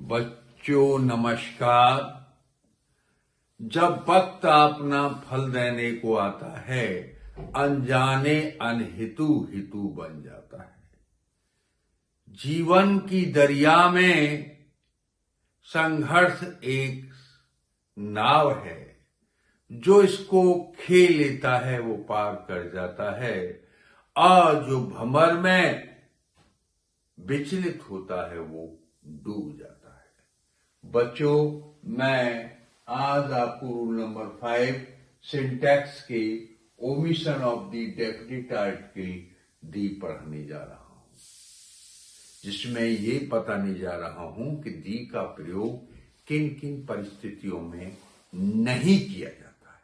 बच्चों नमस्कार। जब वक्त अपना फल देने को आता है, अनजाने अनहितु हितु बन जाता है। जीवन की दरिया में संघर्ष एक नाव है, जो इसको खे लेता है वो पार कर जाता है, और जो भंवर में विचलित होता है वो डूब जाता है। बच्चों, मैं आज आपको रूल नंबर 5 सिंटैक्स के omission of the definite article दी पढ़ाने जा रहा हूं, जिसमें ये बताने जा रहा हूं कि दी का प्रयोग किन किन परिस्थितियों में नहीं किया जाता है,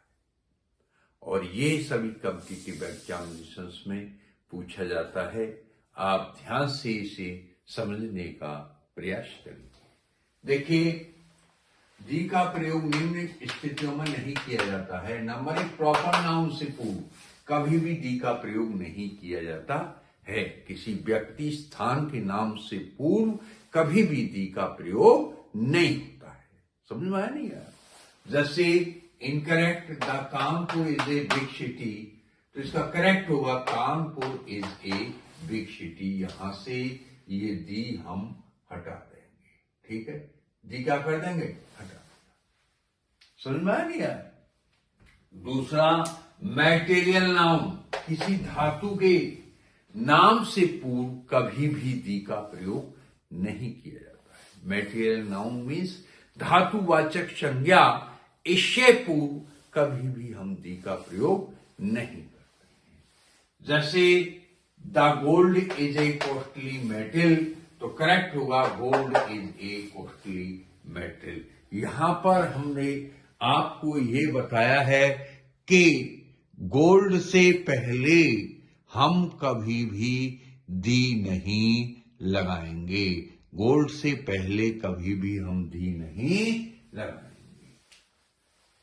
और ये सभी कॉम्पिटिटिव एग्जामिनेशंस में पूछा जाता है। आप ध्यान से इसे समझने का प्रयास करें। देखिए, दी का प्रयोग निम्न स्थितियों में नहीं किया जाता है। नंबर 1, प्रॉपर नाउन से पूर्व कभी भी दी का प्रयोग नहीं किया जाता है। किसी व्यक्ति स्थान के नाम से पूर्व कभी भी दी का प्रयोग नहीं होता है। समझ में आया नहीं यार? जैसे incorrect, the Kanpur is a big city, तो इसका करेक्ट होगा Kanpur is a big city. यहां से ये दी हम हटा देंगे, ठीक है? दी क्या कर देंगे? हटा। समझ में आ गया? दूसरा, मैटेरियल नाउन, किसी धातु के नाम से पूर्व कभी भी दी का प्रयोग नहीं किया जाता है। मैटेरियल नाउन मीन्स धातुवाचक संज्ञा, इससे पूर्व कभी भी हम दी का प्रयोग नहीं करते हैं। जैसे the gold is a costly metal, तो करेक्ट होगा gold is a costly metal. यहां पर हमने आपको ये बताया है कि गोल्ड से पहले हम कभी भी दी नहीं लगाएंगे। गोल्ड से पहले कभी भी हम दी नहीं लगाएंगे।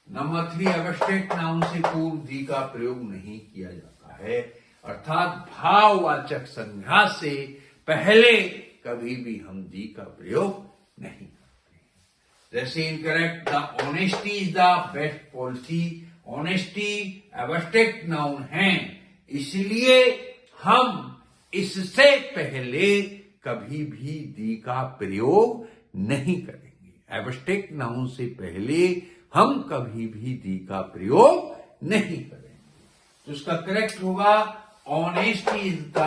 नंबर 3, एब्स्ट्रैक्ट नाउन से पूर्व दी का प्रयोग नहीं किया जाता है, अर्थात भाववाचक संज्ञा से पहले कभी भी हम दी का प्रयोग नहीं करते हैं। जैसे incorrect, the honesty is the best policy. Honesty abstract noun है, इसलिए हम इससे पहले कभी भी दी का प्रयोग नहीं करेंगे। एब्स्ट्रैक्ट नाउन से पहले हम कभी भी दी का प्रयोग नहीं करेंगे, तो इसका करेक्ट होगा honesty is the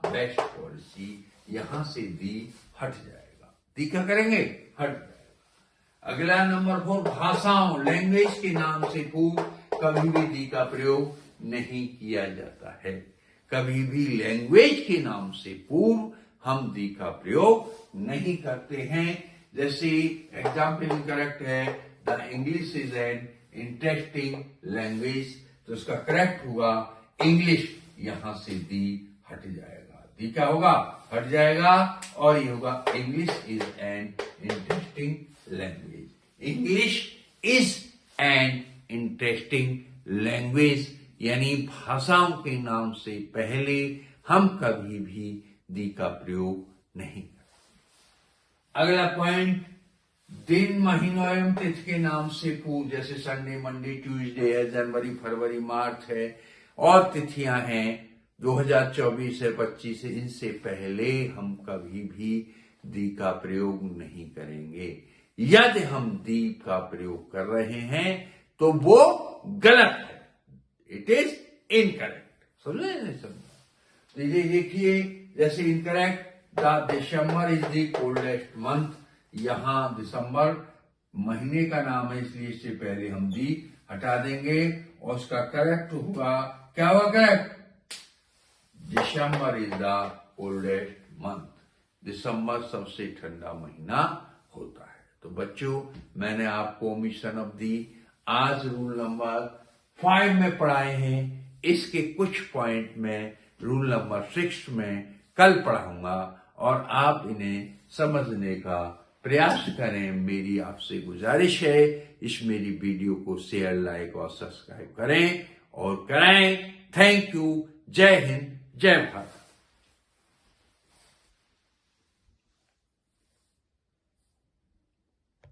best policy. यहां से दी हट जाएगा। दी क्या करेंगे? हट जाएगा। अगला नंबर 4, भाषाओं, लैंग्वेज के नाम से पूर्व कभी भी दी का प्रयोग नहीं किया जाता है। कभी भी लैंग्वेज के नाम से पूर्व हम दी का प्रयोग नहीं करते हैं। जैसे एग्जाम्पल करेक्ट है, the English is an interesting language, तो इसका करेक्ट होगा इंग्लिश। यहां से दी हट जाएगा। दी क्या होगा? हट जाएगा, और ये होगा English is an interesting language. English is an interesting language, यानी भाषाओं के नाम से पहले हम कभी भी दी का प्रयोग नहीं करते। अगला पॉइंट, दिन, महीनों एवं तिथि के नाम से पूर्व, जैसे संडे, मंडे, ट्यूसडे है, जनवरी, फरवरी, मार्च है, और तिथियां हैं 2024 से 25 से, इनसे पहले हम कभी भी दी का प्रयोग नहीं करेंगे। यदि हम दी का प्रयोग कर रहे हैं तो वो गलत है, इट इज इनकरेक्ट। समझे नहीं? समझा? देखिए, जैसे incorrect, the December is the coldest month. यहां दिसंबर महीने का नाम है, इसलिए इससे पहले हम दी हटा देंगे, और उसका करेक्ट होगा, क्या होगा correct? December is the coldest month. दिसंबर सबसे ठंडा महीना होता है। तो बच्चों, मैंने आपको मिशन ऑफ दी आज रूल नंबर 5 में पढ़ाए हैं। इसके कुछ पॉइंट में रूल नंबर 6 में कल पढ़ाऊंगा, और आप इन्हें समझने का प्रयास करें। मेरी आपसे गुजारिश है, इस मेरी वीडियो को शेयर, लाइक और सब्सक्राइब करें और कराएं। Thank you. जय हिंद, जय भारत।